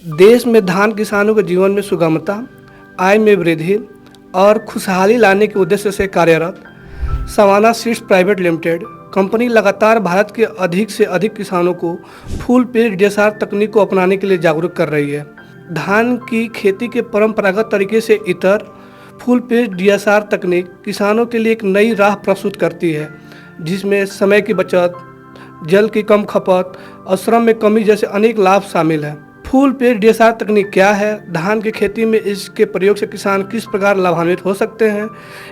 देश में धान किसानों के जीवन में सुगमता, आय में वृद्धि और खुशहाली लाने के उद्देश्य से कार्यरत Savannah seeds private limited company लगातार भारत के अधिक से अधिक किसानों को फुल पेज डीएसआर तकनीक को अपनाने के लिए जागरूक कर रही है। धान की खेती के परंपरागत तरीके से इतर फुल पेज डीएसआर तकनीक किसानों के लिए एक नई राह प्रस्तुत करती है, जिसमें समय की बचत, जल की कम खपत और श्रम में कमी जैसे अनेक लाभ शामिल हैं। फुल पेज डीएसआर तकनीक क्या है, धान की खेती में इसके प्रयोग से किसान किस प्रकार लाभान्वित हो सकते हैं,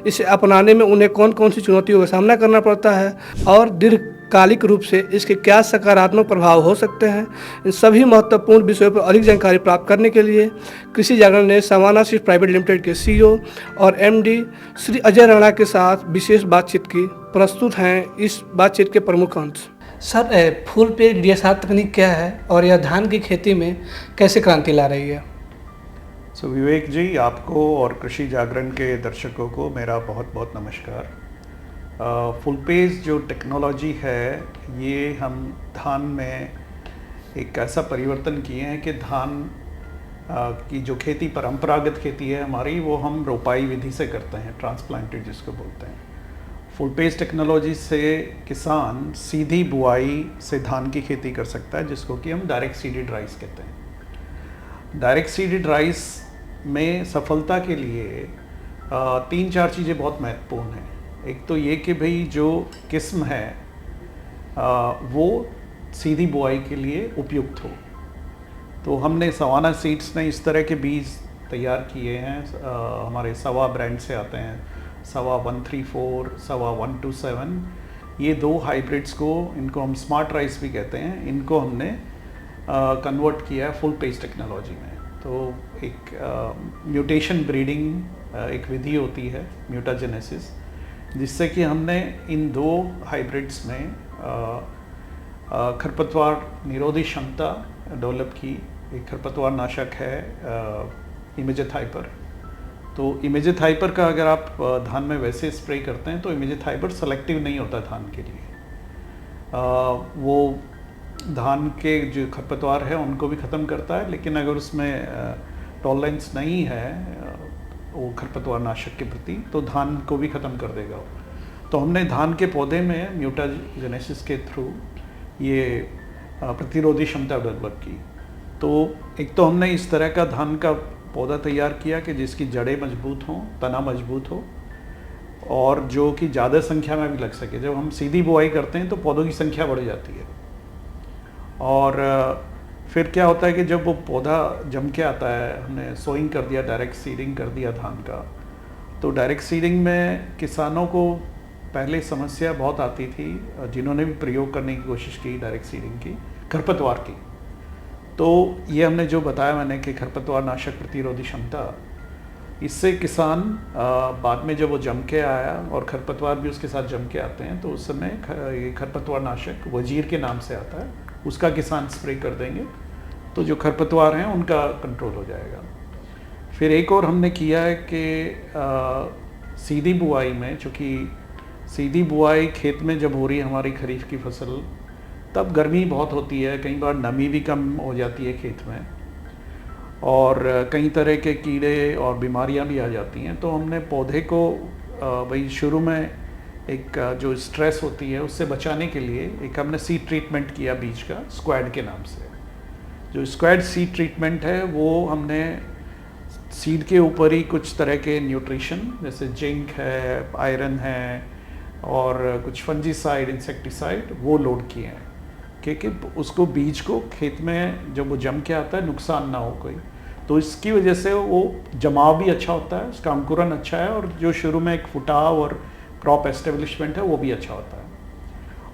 इसे अपनाने में उन्हें कौन कौन सी चुनौतियों का सामना करना पड़ता है और दीर्घकालिक रूप से इसके क्या सकारात्मक प्रभाव हो सकते हैं। इन सभी महत्वपूर्ण विषयों पर अधिक जानकारी प्राप्त करने के लिए कृषि जागरण ने सवाना सीड्स प्राइवेट लिमिटेड के सीईओ और एमडी श्री अजय राणा के साथ विशेष बातचीत की। प्रस्तुत हैं इस बातचीत के प्रमुख अंश। सर, फुल पेज डीएसआर तकनीक क्या है और यह धान की खेती में कैसे क्रांति ला रही है? विवेक जी, आपको और कृषि जागरण के दर्शकों को मेरा बहुत बहुत नमस्कार। फुल पेज जो टेक्नोलॉजी है, ये हम धान में एक ऐसा परिवर्तन किए हैं कि धान की जो खेती परंपरागत खेती है हमारी, वो हम रोपाई विधि से करते हैं, ट्रांसप्लांटेड जिसको बोलते हैं। फुल पेज टेक्नोलॉजी से किसान सीधी बुआई से धान की खेती कर सकता है, जिसको कि हम डायरेक्ट सीडेड राइस कहते हैं। डायरेक्ट सीडेड राइस में सफलता के लिए 3-4 चीज़ें बहुत महत्वपूर्ण हैं। एक तो ये कि भाई जो किस्म है वो सीधी बुआई के लिए उपयुक्त हो। तो हमने सवाना सीड्स ने इस तरह के बीज तैयार किए हैं। हमारे सवा ब्रांड से आते हैं, सवा 134, सवा 127। ये 2 हाइब्रिड्स को, इनको हम स्मार्ट राइस भी कहते हैं, इनको हमने कन्वर्ट किया है फुल पेज टेक्नोलॉजी में। तो एक म्यूटेशन ब्रीडिंग एक विधि होती है, म्यूटाजेनेसिस, जिससे कि हमने इन 2 हाइब्रिड्स में खरपतवार निरोधी क्षमता डेवलप की। एक खरपतवार नाशक है इमेजेथाइपर। तो इमेजेथाइपर का अगर आप धान में वैसे स्प्रे करते हैं तो इमेजेथाइपर सेलेक्टिव नहीं होता धान के लिए। वो धान के जो खरपतवार है उनको भी ख़त्म करता है, लेकिन अगर उसमें टॉलरेंस नहीं है वो खरपतवार नाशक के प्रति, तो धान को भी ख़त्म कर देगा। तो हमने धान के पौधे में म्यूटाजेनेसिस के थ्रू ये प्रतिरोधी क्षमता डेवलप की। तो एक तो हमने इस तरह का धान का पौधा तैयार किया कि जिसकी जड़ें मजबूत हों, तना मजबूत हो और जो कि ज़्यादा संख्या में भी लग सके। जब हम सीधी बुआई करते हैं तो पौधों की संख्या बढ़ जाती है, और फिर क्या होता है कि जब वो पौधा जम के आता है, हमने सोइंग कर दिया, डायरेक्ट सीडिंग कर दिया धान का, तो डायरेक्ट सीडिंग में किसानों को पहले समस्या बहुत आती थी, जिन्होंने भी प्रयोग करने की कोशिश की डायरेक्ट सीडिंग की, खरपतवार की। तो ये हमने जो बताया मैंने कि खरपतवार नाशक प्रतिरोधी क्षमता, इससे किसान बाद में जब वो जम के आया और खरपतवार भी उसके साथ जम के आते हैं, तो उस समय ये खरपतवार नाशक वजीर के नाम से आता है, उसका किसान स्प्रे कर देंगे तो जो खरपतवार हैं उनका कंट्रोल हो जाएगा। फिर एक और हमने किया है कि सीधी बुआई में, चूँकि सीधी बुआई खेत में जब हो रही है हमारी खरीफ की फसल, तब गर्मी बहुत होती है, कई बार नमी भी कम हो जाती है खेत में, और कई तरह के कीड़े और बीमारियां भी आ जाती हैं। तो हमने पौधे को भाई शुरू में एक जो स्ट्रेस होती है उससे बचाने के लिए एक हमने सीड ट्रीटमेंट किया बीज का, स्क्वाड के नाम से। जो स्क्वाड सीड ट्रीटमेंट है वो हमने सीड के ऊपर ही कुछ तरह के न्यूट्रिशन जैसे जिंक है, आयरन है और कुछ फंजीसाइड, इंसेक्टिसाइड वो लोड किए हैं कि उसको बीज को खेत में जब वो जम के आता है नुकसान ना हो कोई। तो इसकी वजह से वो जमाव भी अच्छा होता है, उसका अंकुरन अच्छा है, और जो शुरू में एक फुटाव और क्रॉप एस्टेब्लिशमेंट है वो भी अच्छा होता है।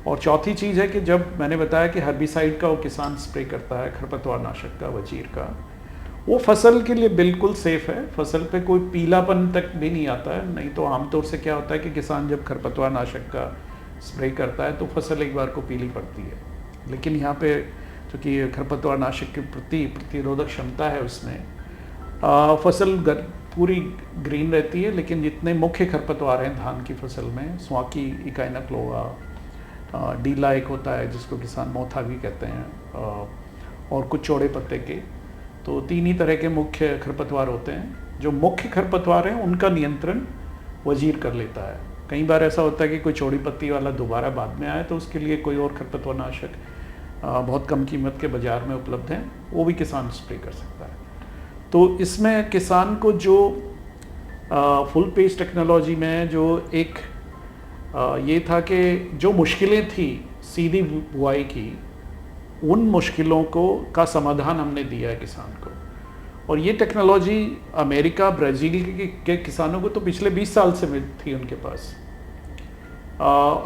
और चौथी चीज़ है कि जब मैंने बताया कि हर्बिसाइड का वो किसान स्प्रे करता है, खरपतवार नाशक का, वजीर का, वो फसल के लिए बिल्कुल सेफ़ है। फसल पे कोई पीलापन तक भी नहीं आता है। नहीं तो आमतौर से क्या होता है कि किसान जब खरपतवार नाशक का स्प्रे करता है तो फसल एक बार को पीली पड़ती है, लेकिन यहाँ पे चूँकि खरपतवार नाशक के प्रति प्रतिरोधक क्षमता है उसमें, फसल पूरी ग्रीन रहती है। लेकिन जितने मुख्य खरपतवार हैं धान की फसल में, स्वाकी, इकाइना क्लोवा, डीला एक होता है जिसको किसान मोथा भी कहते हैं, और कुछ चौड़े पत्ते के, तो 3 ही तरह के मुख्य खरपतवार होते हैं। जो मुख्य खरपतवार हैं उनका नियंत्रण वजीर कर लेता है। कई बार ऐसा होता है कि कोई चौड़ी पत्ती वाला दोबारा बाद में आए तो उसके लिए कोई और खरपतवार नाशक बहुत कम कीमत के बाज़ार में उपलब्ध हैं, वो भी किसान स्प्रे कर सकता है। तो इसमें किसान को जो फुल पेज टेक्नोलॉजी में जो एक ये था कि जो मुश्किलें थी सीधी बुआई की, उन मुश्किलों का समाधान हमने दिया है किसान को। और ये टेक्नोलॉजी अमेरिका, ब्राज़ील के किसानों को तो पिछले 20 साल से थी उनके पास।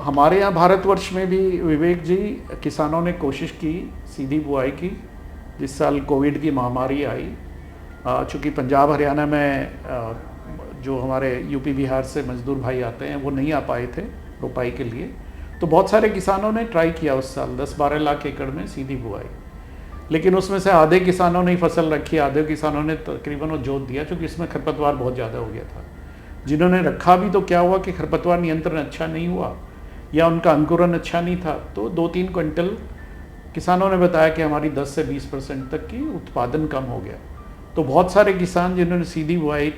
हमारे यहाँ भारतवर्ष में भी विवेक जी किसानों ने कोशिश की सीधी बुआई की। जिस साल कोविड की महामारी आई, चूँकि पंजाब हरियाणा में जो हमारे यूपी बिहार से मजदूर भाई आते हैं वो नहीं आ पाए थे रोपाई के लिए, तो बहुत सारे किसानों ने ट्राई किया उस साल 10-12 लाख एकड़ में सीधी बुआई। लेकिन उसमें से आधे किसानों ने फसल रखी, आधे किसानों ने तकरीबन वो जोत दिया, क्योंकि इसमें खरपतवार बहुत ज़्यादा हो गया था। जिन्होंने रखा भी तो क्या हुआ कि खरपतवार नियंत्रण अच्छा नहीं हुआ या उनका अंकुरन अच्छा नहीं था, तो 2-3 क्विंटल किसानों ने बताया कि हमारी 10 से 20% तक की उत्पादन कम हो गया। तो बहुत सारे किसान जिन्होंने सीधी बुआई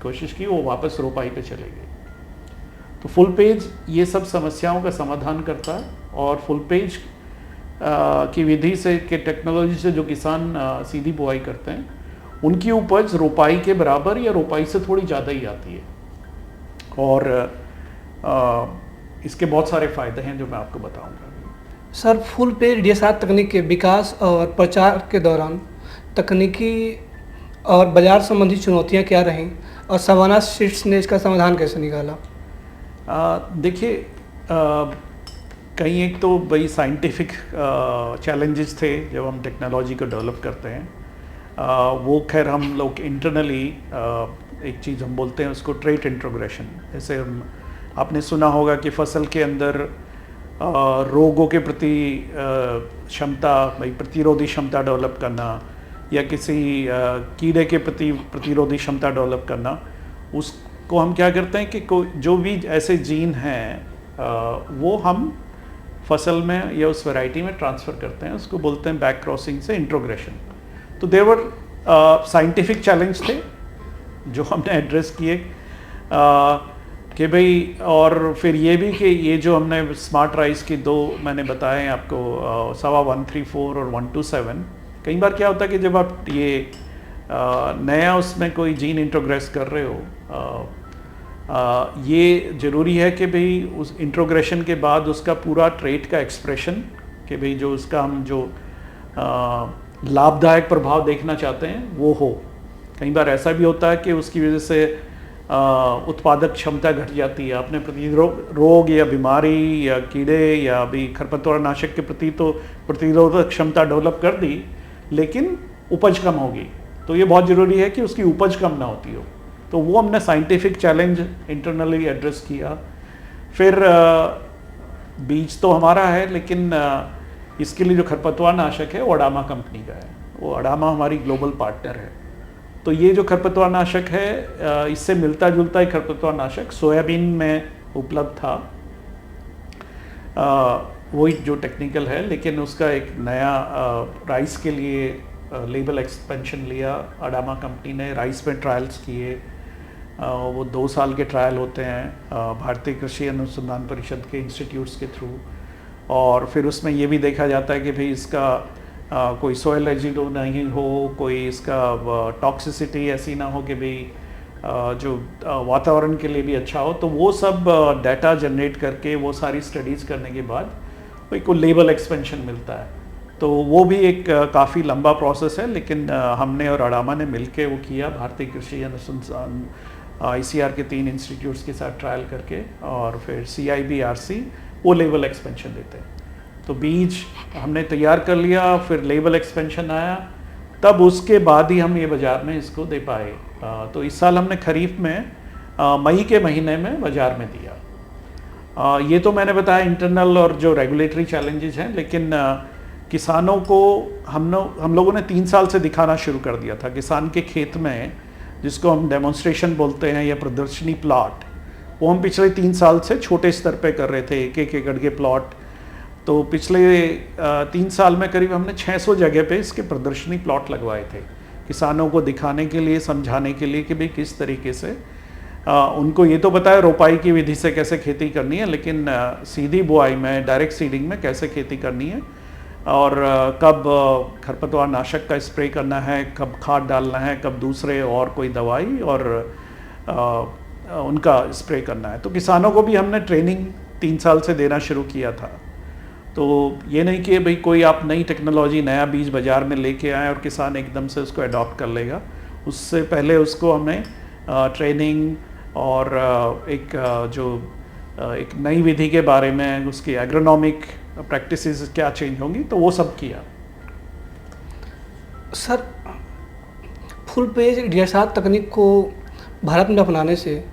कोशिश की वो वापस रोपाई पे चले गए। तो फुल पेज ये सब समस्याओं का समाधान करता है, और फुल पेज की विधि से के टेक्नोलॉजी से जो किसान सीधी बुआई करते हैं उनकी उपज रोपाई के बराबर या रोपाई से थोड़ी ज़्यादा ही आती है। और इसके बहुत सारे फ़ायदे हैं जो मैं आपको बताऊंगा। सर, फुल पेज डीएसआर तकनीक के विकास और प्रचार के दौरान तकनीकी और बाजार संबंधी चुनौतियां क्या रहीं, और सवाना सीड्स ने इसका समाधान कैसे निकाला? देखिए, कहीं एक तो भाई साइंटिफिक चैलेंजेस थे जब हम टेक्नोलॉजी को डेवलप करते हैं। वो खैर हम लोग इंटरनली एक चीज़ हम बोलते हैं उसको ट्रेट इंट्रोग्रेशन। जैसे आपने सुना होगा कि फसल के अंदर रोगों के प्रति क्षमता, भाई प्रतिरोधी क्षमता डेवलप करना, या किसी कीड़े के प्रति प्रतिरोधी क्षमता डेवलप करना, उसको हम क्या करते हैं कि जो भी ऐसे जीन हैं वो हम फसल में या उस वैरायटी में ट्रांसफ़र करते हैं, उसको बोलते हैं बैक क्रॉसिंग से इंट्रोग्रेशन। तो देवर साइंटिफिक चैलेंज थे जो हमने एड्रेस किए कि भाई, और फिर ये भी कि ये जो हमने स्मार्ट राइस की 2 मैंने बताए आपको, सवा 134 और 127। कई बार क्या होता है कि जब आप ये नया उसमें कोई जीन इंट्रोग्रेस कर रहे हो, ये ज़रूरी है कि भाई उस इंट्रोग्रेशन के बाद उसका पूरा ट्रेट का एक्सप्रेशन, कि भाई जो उसका हम जो लाभदायक प्रभाव देखना चाहते हैं वो हो। कई बार ऐसा भी होता है कि उसकी वजह से उत्पादक क्षमता घट जाती है। आपने रोग या बीमारी या कीड़े या अभी खरपतवार नाशक के प्रति तो प्रतिरोधक क्षमता डेवलप कर दी, लेकिन उपज कम होगी। तो ये बहुत ज़रूरी है कि उसकी उपज कम ना होती हो। तो वो हमने साइंटिफिक चैलेंज इंटरनली एड्रेस किया। फिर बीज तो हमारा है, लेकिन इसके लिए जो खरपतवार नाशक है वो अडामा कंपनी का है। वो अडामा हमारी ग्लोबल पार्टनर है। तो ये जो खरपतवार नाशक है, इससे मिलता जुलता ही खरपतवार नाशक सोयाबीन में उपलब्ध था, वही जो टेक्निकल है, लेकिन उसका एक नया राइस के लिए लेबल एक्सपेंशन लिया अडामा कंपनी ने। राइस में ट्रायल्स किए, वो 2 साल के ट्रायल होते हैं भारतीय कृषि अनुसंधान परिषद के इंस्टीट्यूट्स के थ्रू। और फिर उसमें ये भी देखा जाता है कि भाई इसका कोई सॉइल रेजिडू नहीं हो, कोई इसका टॉक्सिसिटी ऐसी ना हो कि भाई जो वातावरण के लिए भी अच्छा हो। तो वो सब डाटा जनरेट करके वो सारी स्टडीज़ करने के बाद कोई को लेबल एक्सपेंशन मिलता है। तो वो भी एक काफ़ी लंबा प्रोसेस है, लेकिन हमने और अडामा ने मिलके वो किया, भारतीय कृषि अनुसंधान ICAR के 3 इंस्टीट्यूट्स के साथ ट्रायल करके, और फिर CIB-RC वो लेबल एक्सपेंशन देते हैं। तो बीज हमने तैयार कर लिया, फिर लेबल एक्सपेंशन आया, तब उसके बाद ही हम ये बाज़ार में इसको दे पाए। तो इस साल हमने खरीफ में मई के महीने में बाज़ार में दिया। ये तो मैंने बताया इंटरनल और जो रेगुलेटरी चैलेंजेस हैं, लेकिन किसानों को हम लोगों ने 3 साल से दिखाना शुरू कर दिया था। किसान के खेत में, जिसको हम डेमोन्स्ट्रेशन बोलते हैं या प्रदर्शनी प्लॉट, वो हम पिछले 3 साल से छोटे स्तर पे कर रहे थे। 1-1 एकड़ के प्लॉट तो पिछले 3 साल में करीब हमने 600 जगह पे इसके प्रदर्शनी प्लॉट लगवाए थे, किसानों को दिखाने के लिए, समझाने के लिए कि भाई किस तरीके से उनको ये तो पता है रोपाई की विधि से कैसे खेती करनी है, लेकिन सीधी बुआई में, डायरेक्ट सीडिंग में कैसे खेती करनी है, और कब खरपतवार नाशक का स्प्रे करना है, कब खाद डालना है, कब दूसरे और कोई दवाई और उनका स्प्रे करना है। तो किसानों को भी हमने ट्रेनिंग 3 साल से देना शुरू किया था। तो ये नहीं कि भाई कोई आप नई टेक्नोलॉजी, नया बीज बाज़ार में लेके आए और किसान एकदम से उसको अडॉप्ट कर लेगा। उससे पहले उसको हमें ट्रेनिंग और एक नई विधि के बारे में, उसकी एग्रोनॉमिक प्रैक्टिसेस क्या चेंज होंगी, तो वो सब किया। सर, फुल पेज डीएसआर तकनीक को भारत में अपनाने से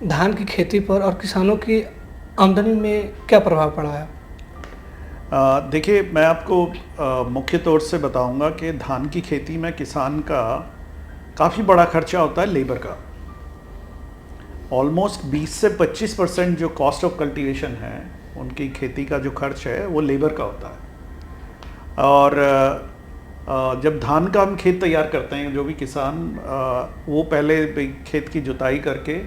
धान की खेती पर और किसानों की आमदनी में क्या प्रभाव पड़ा है? देखिए, मैं आपको मुख्य तौर से बताऊंगा कि धान की खेती में किसान का काफ़ी बड़ा खर्चा होता है लेबर का। ऑलमोस्ट 20 से 25% जो कॉस्ट ऑफ कल्टीवेशन है, उनकी खेती का जो खर्च है वो लेबर का होता है। और जब धान का हम खेत तैयार करते हैं, जो भी किसान वो पहले खेत की जुताई करके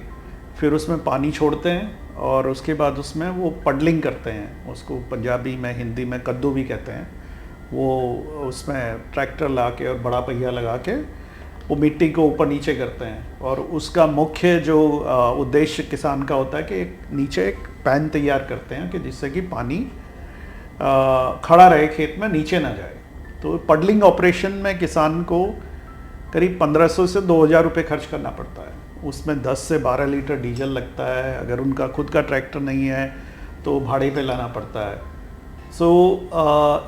फिर उसमें पानी छोड़ते हैं और उसके बाद उसमें वो पडलिंग करते हैं, उसको पंजाबी में, हिंदी में कद्दू भी कहते हैं। वो उसमें ट्रैक्टर ला के और बड़ा पहिया लगा के वो मिट्टी को ऊपर नीचे करते हैं, और उसका मुख्य जो उद्देश्य किसान का होता है कि नीचे एक पैन तैयार करते हैं कि जिससे कि पानी खड़ा रहे खेत में, नीचे ना जाए। तो पडलिंग ऑपरेशन में किसान को करीब 1500 से 2000 रुपये खर्च करना पड़ता है। उसमें 10 से 12 लीटर डीजल लगता है। अगर उनका खुद का ट्रैक्टर नहीं है तो भाड़े पे लाना पड़ता है।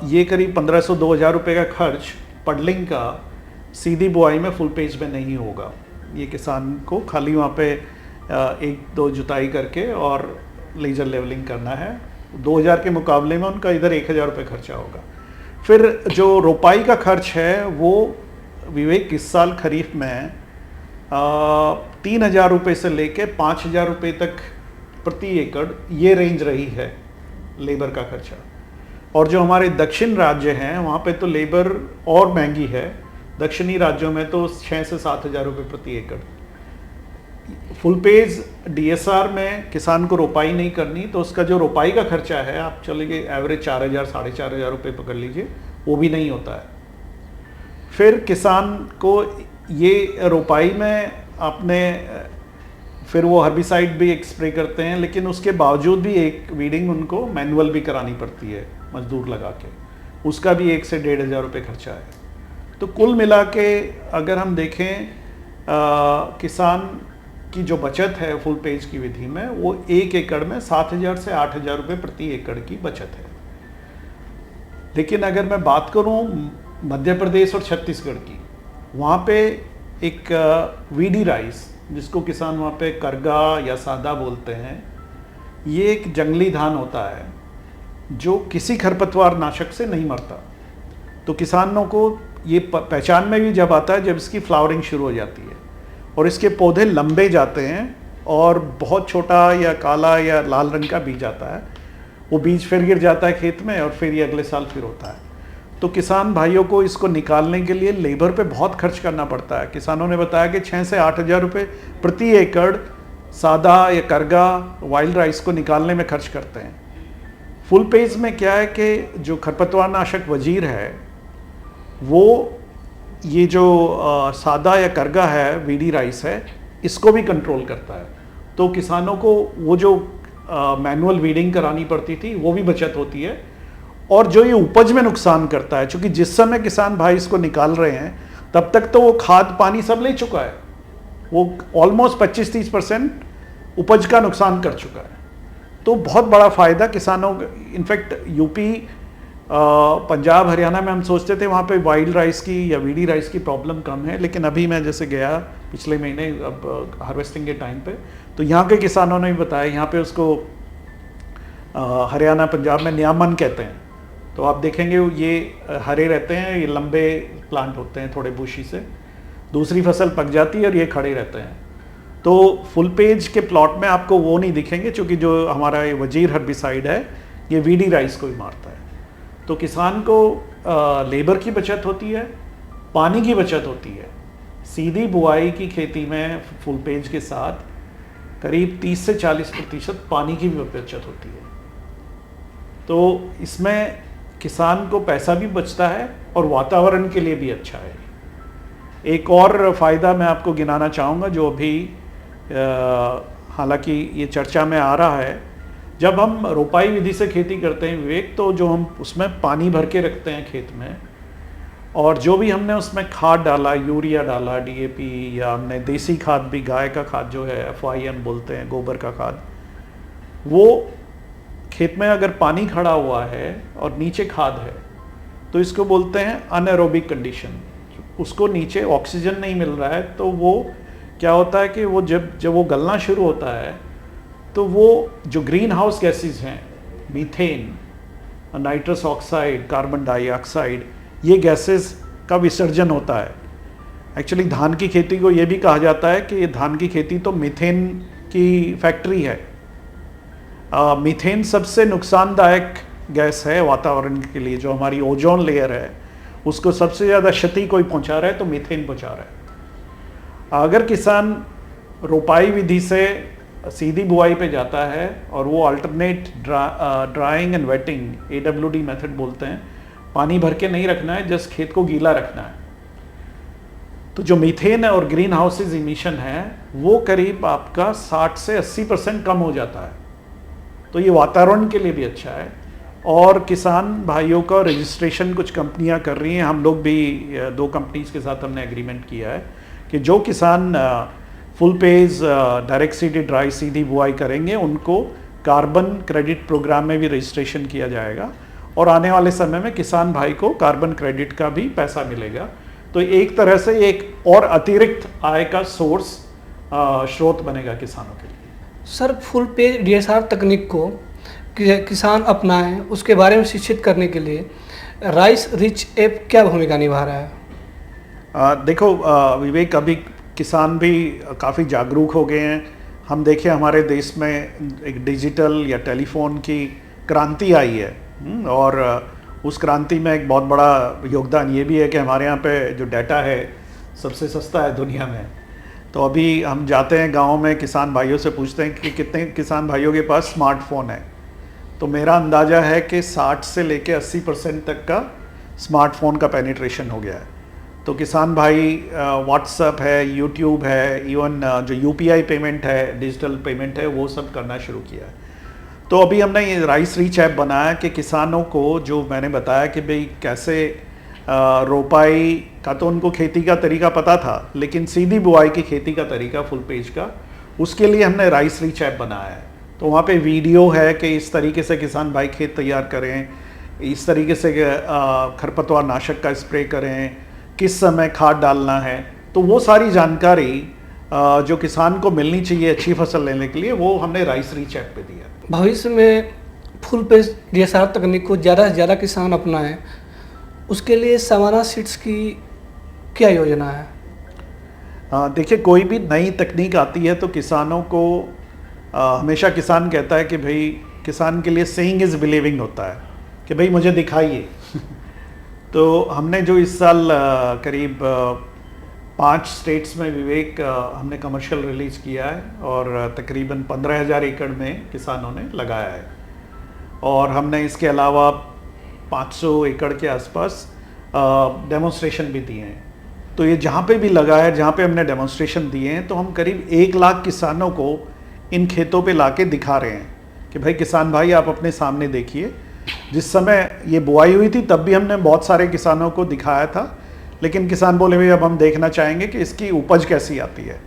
ये करीब 1500-2000 रुपये का खर्च पडलिंग का सीधी बुआई में, फुल पेज में नहीं होगा। ये किसान को खाली वहाँ पे 1-2 जुताई करके और लेजर लेवलिंग करना है। 2000 के मुकाबले में उनका इधर 1000 रुपये खर्चा होगा। फिर जो रोपाई का खर्च है वो विवेक इस साल खरीफ में 3000 रुपये से लेके 5000 रुपये तक प्रति एकड़, ये रेंज रही है लेबर का खर्चा। और जो हमारे दक्षिण राज्य हैं वहाँ पे तो लेबर और महंगी है। दक्षिणी राज्यों में तो 6 से 7000 रुपये प्रति एकड़। फुल पेज डीएसआर में किसान को रोपाई नहीं करनी, तो उसका जो रोपाई का खर्चा है, आप चलिए एवरेज 4000 4500 रुपये पकड़ लीजिए, वो भी नहीं होता है। फिर किसान को ये रोपाई में आपने फिर वो हर्बिसाइड भी एक स्प्रे करते हैं, लेकिन उसके बावजूद भी एक वीडिंग उनको मैनुअल भी करानी पड़ती है मजदूर लगा के, उसका भी 1 से 1500 रुपये खर्चा है। तो कुल मिला के अगर हम देखें किसान की जो बचत है फुल पेज की विधि में, वो 1 एकड़ में 7000 से 8000 रुपये प्रति एकड़ की बचत है। लेकिन अगर मैं बात करूं मध्य प्रदेश और छत्तीसगढ़ की, वहाँ पे एक वीडी राइस, जिसको किसान वहाँ पे करगा या सादा बोलते हैं, ये एक जंगली धान होता है जो किसी खरपतवार नाशक से नहीं मरता। तो किसानों को ये पहचान में भी जब आता है जब इसकी फ्लावरिंग शुरू हो जाती है और इसके पौधे लंबे जाते हैं और बहुत छोटा या काला या लाल रंग का बीज आता है। वो बीज फिर गिर जाता है खेत में और फिर ये अगले साल फिर होता है। तो किसान भाइयों को इसको निकालने के लिए लेबर पे बहुत खर्च करना पड़ता है। किसानों ने बताया कि 6 से 8000 रुपये प्रति एकड़ सादा या करगा वाइल्ड राइस को निकालने में खर्च करते हैं। फुल पेज में क्या है कि जो खरपतवार नाशक वजीर है, वो ये जो सादा या करगा है, वीडी राइस है, इसको भी कंट्रोल करता है। तो किसानों को वो जो मैनुअल वीडिंग करानी पड़ती थी वो भी बचत होती है। और जो ये उपज में नुकसान करता है, क्योंकि जिस समय किसान भाई इसको निकाल रहे हैं तब तक तो वो खाद पानी सब ले चुका है, वो ऑलमोस्ट 25-30% उपज का नुकसान कर चुका है। तो बहुत बड़ा फ़ायदा किसानों, इनफैक्ट यूपी, पंजाब, हरियाणा में हम सोचते थे वहाँ पे वाइल्ड राइस की या वीडी राइस की प्रॉब्लम कम है, लेकिन अभी मैं जैसे गया पिछले महीने अब हार्वेस्टिंग के टाइम पे, तो यहाँ के किसानों ने भी बताया यहाँ पे उसको हरियाणा पंजाब में न्यामन कहते हैं। तो आप देखेंगे ये हरे रहते हैं, ये लंबे प्लांट होते हैं थोड़े बुशी से, दूसरी फसल पक जाती है और ये खड़े रहते हैं। तो फुल पेज के प्लॉट में आपको वो नहीं दिखेंगे, क्योंकि जो हमारा ये वजीर हर्बिसाइड है ये वीडी राइस को ही मारता है। तो किसान को लेबर की बचत होती है, पानी की बचत होती है। सीधी बुआई की खेती में फुल पेज के साथ करीब 30 से 40% पानी की भी बचत होती है। तो इसमें किसान को पैसा भी बचता है और वातावरण के लिए भी अच्छा है। एक और फ़ायदा मैं आपको गिनाना चाहूँगा जो अभी हालांकि ये चर्चा में आ रहा है। जब हम रोपाई विधि से खेती करते हैं विवेक, तो जो हम उसमें पानी भर के रखते हैं खेत में, और जो भी हमने उसमें खाद डाला, यूरिया डाला, डीएपी, या हमने देसी खाद भी, गाय का खाद जो है FIN बोलते हैं, गोबर का खाद, वो खेत में अगर पानी खड़ा हुआ है और नीचे खाद है तो इसको बोलते हैं अनएरोबिक कंडीशन। उसको नीचे ऑक्सीजन नहीं मिल रहा है, तो वो क्या होता है कि वो जब वो गलना शुरू होता है तो वो जो ग्रीन हाउस गैसेज हैं, methane, nitrous oxide, carbon dioxide, ये गैसेस का विसर्जन होता है। एक्चुअली धान की खेती को ये भी कहा जाता है कि ये धान की खेती तो मीथेन की फैक्ट्री है। मीथेन सबसे नुकसानदायक गैस है वातावरण के लिए। जो हमारी ओजोन लेयर है उसको सबसे ज़्यादा क्षति कोई पहुंचा रहा है तो मीथेन पहुंचा रहा है। अगर किसान रोपाई विधि से सीधी बुआई पे जाता है और वो alternate drawing and waiting, AWD method बोलते हैं, पानी भर के नहीं रखना है, जस्ट खेत को गीला रखना है, तो जो मीथेन और ग्रीन हाउसेज इमिशन है वो करीब आपका 60 से 80% कम हो जाता है। तो ये वातावरण के लिए भी अच्छा है। और किसान भाइयों का रजिस्ट्रेशन कुछ कंपनियां कर रही हैं, हम लोग भी 2 कंपनीज के साथ हमने एग्रीमेंट किया है कि जो किसान फुल पेज डायरेक्ट सीडेड ड्राई सीधी बुआई करेंगे उनको कार्बन क्रेडिट प्रोग्राम में भी रजिस्ट्रेशन किया जाएगा, और आने वाले समय में किसान भाई को कार्बन क्रेडिट का भी पैसा मिलेगा। तो एक तरह से एक और अतिरिक्त आय का सोर्स स्रोत बनेगा किसानों के लिए। सर, फुल पेज DSR तकनीक को किसान अपनाएं, उसके बारे में शिक्षित करने के लिए राइस रिच ऐप क्या भूमिका निभा रहा है? देखो विवेक, अभी किसान भी काफ़ी जागरूक हो गए हैं। हम देखें हमारे देश में एक डिजिटल या टेलीफोन की क्रांति आई है, और उस क्रांति में एक बहुत बड़ा योगदान ये भी है कि हमारे यहाँ पे जो डाटा है सबसे सस्ता है दुनिया में। तो अभी हम जाते हैं गाँव में, किसान भाइयों से पूछते हैं कि कितने किसान भाइयों के पास स्मार्टफोन है, तो मेरा अंदाज़ा है कि 60 से लेके 80% तक का स्मार्टफोन का पेनिट्रेशन हो गया है। तो किसान भाई व्हाट्सएप है, यूट्यूब है, इवन जो UPI पेमेंट है, डिजिटल पेमेंट है, वो सब करना शुरू किया है। तो अभी हमने ये राइस रीच ऐप बनाया कि किसानों को, जो मैंने बताया कि भाई कैसे रोपाई का तो उनको खेती का तरीका पता था, लेकिन सीधी बुआई की खेती का तरीका फुल पेज का, उसके लिए हमने राइस रीच ऐप बनाया है। तो वहाँ पे वीडियो है कि इस तरीके से किसान भाई खेत तैयार करें, इस तरीके से खरपतवार नाशक का स्प्रे करें, किस समय खाद डालना है। तो वो सारी जानकारी जो किसान को मिलनी चाहिए अच्छी फसल लेने के लिए, वो हमने राइस रीच ऐप पे दिया। भविष्य में फुल पेज DSR तकनीक को ज़्यादा से ज़्यादा किसान अपनाएं, उसके लिए सवाना सीड्स की क्या योजना है? देखिए, कोई भी नई तकनीक आती है तो किसानों को हमेशा किसान कहता है कि भाई, किसान के लिए सेइंग इज़ बिलीविंग होता है कि भाई मुझे दिखाइए। तो हमने जो इस साल करीब 5 स्टेट्स में विवेक हमने कमर्शियल रिलीज़ किया है, और तकरीबन 15,000 एकड़ में किसानों ने लगाया है। और हमने इसके अलावा 500 एकड़ के आसपास डेमोन्स्ट्रेशन भी दिए हैं। तो ये जहाँ पे भी लगा है, जहाँ पे हमने डेमोन्स्ट्रेशन दिए हैं, तो हम करीब 1 लाख किसानों को इन खेतों पे लाके दिखा रहे हैं कि भाई किसान भाई, आप अपने सामने देखिए। जिस समय ये बुआई हुई थी तब भी हमने बहुत सारे किसानों को दिखाया था, लेकिन किसान बोले भाई अब हम देखना चाहेंगे कि इसकी उपज कैसी आती है।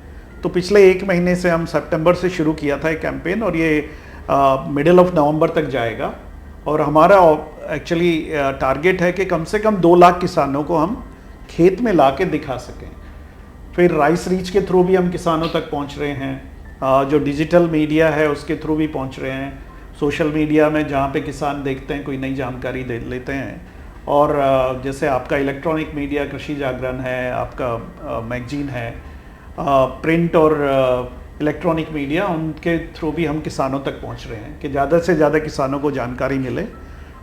तो पिछले 1 महीने से, हम सितंबर से शुरू किया था एक कैंपेन, और ये मिडिल ऑफ नवंबर तक जाएगा। और हमारा एक्चुअली टारगेट है कि कम से कम 2 लाख किसानों को हम खेत में ला के दिखा सकें। फिर राइस रीच के थ्रू भी हम किसानों तक पहुंच रहे हैं, जो डिजिटल मीडिया है उसके थ्रू भी पहुंच रहे हैं, सोशल मीडिया में जहाँ पे किसान देखते हैं कोई नई जानकारी दे लेते हैं। और जैसे आपका इलेक्ट्रॉनिक मीडिया कृषि जागरण है, आपका मैगजीन है, प्रिंट और इलेक्ट्रॉनिक मीडिया, उनके थ्रू भी हम किसानों तक पहुंच रहे हैं कि ज़्यादा से ज़्यादा किसानों को जानकारी मिले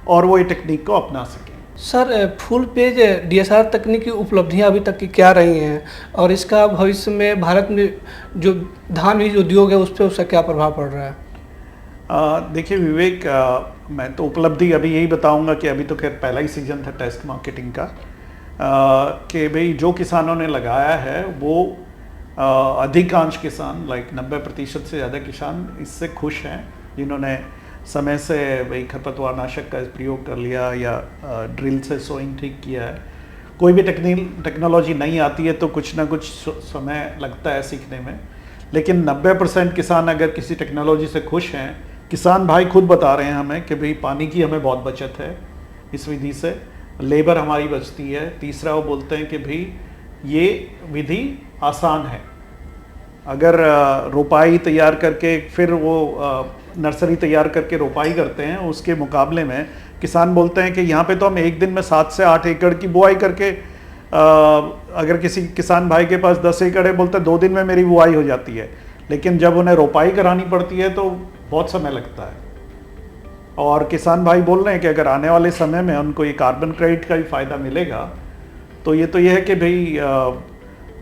और वो ये टेक्निक को अपना सकें। सर, फुल पेज डीएसआर तकनीक की उपलब्धियां अभी तक की क्या रही हैं और इसका भविष्य में भारत में जो धान बीज उद्योग है उस पर उसका क्या प्रभाव पड़ रहा है? देखिए विवेक, मैं तो उपलब्धि अभी यही बताऊंगा कि अभी तो खैर पहला ही सीजन था टेस्ट मार्केटिंग का, कि भाई जो किसानों ने लगाया है वो अधिकांश किसान, लाइक 90% से ज़्यादा किसान इससे खुश हैं, जिन्होंने समय से वही खरपतवार नाशक का प्रयोग कर लिया या ड्रिल से सोइंग ठीक किया है। कोई भी टेक्नोलॉजी नहीं आती है तो कुछ ना कुछ समय लगता है सीखने में, लेकिन 90% किसान अगर किसी टेक्नोलॉजी से खुश हैं, किसान भाई खुद बता रहे हैं हमें कि भाई पानी की हमें बहुत बचत है इस विधि से, लेबर हमारी बचती है। तीसरा वो बोलते हैं कि भाई ये विधि आसान है। अगर रोपाई तैयार करके फिर वो नर्सरी तैयार करके रोपाई करते हैं, उसके मुकाबले में किसान बोलते हैं कि यहाँ पे तो हम एक दिन में 7 से 8 एकड़ की बुआई करके, अगर किसी किसान भाई के पास 10 एकड़ है, बोलते हैं 2 दिन में मेरी बुआई हो जाती है, लेकिन जब उन्हें रोपाई करानी पड़ती है तो बहुत समय लगता है। और किसान भाई बोल रहे हैं कि अगर आने वाले समय में उनको ये कार्बन क्रेडिट का भी फ़ायदा मिलेगा तो ये है कि भाई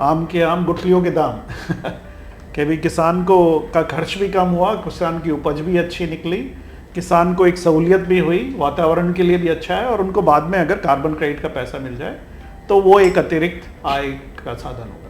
आम के आम गुठलियों के दाम कि भाई किसान को का खर्च भी कम हुआ, किसान की उपज भी अच्छी निकली, किसान को एक सहूलियत भी हुई, वातावरण के लिए भी अच्छा है, और उनको बाद में अगर कार्बन क्रेडिट का पैसा मिल जाए तो वो एक अतिरिक्त आय का साधन होगा।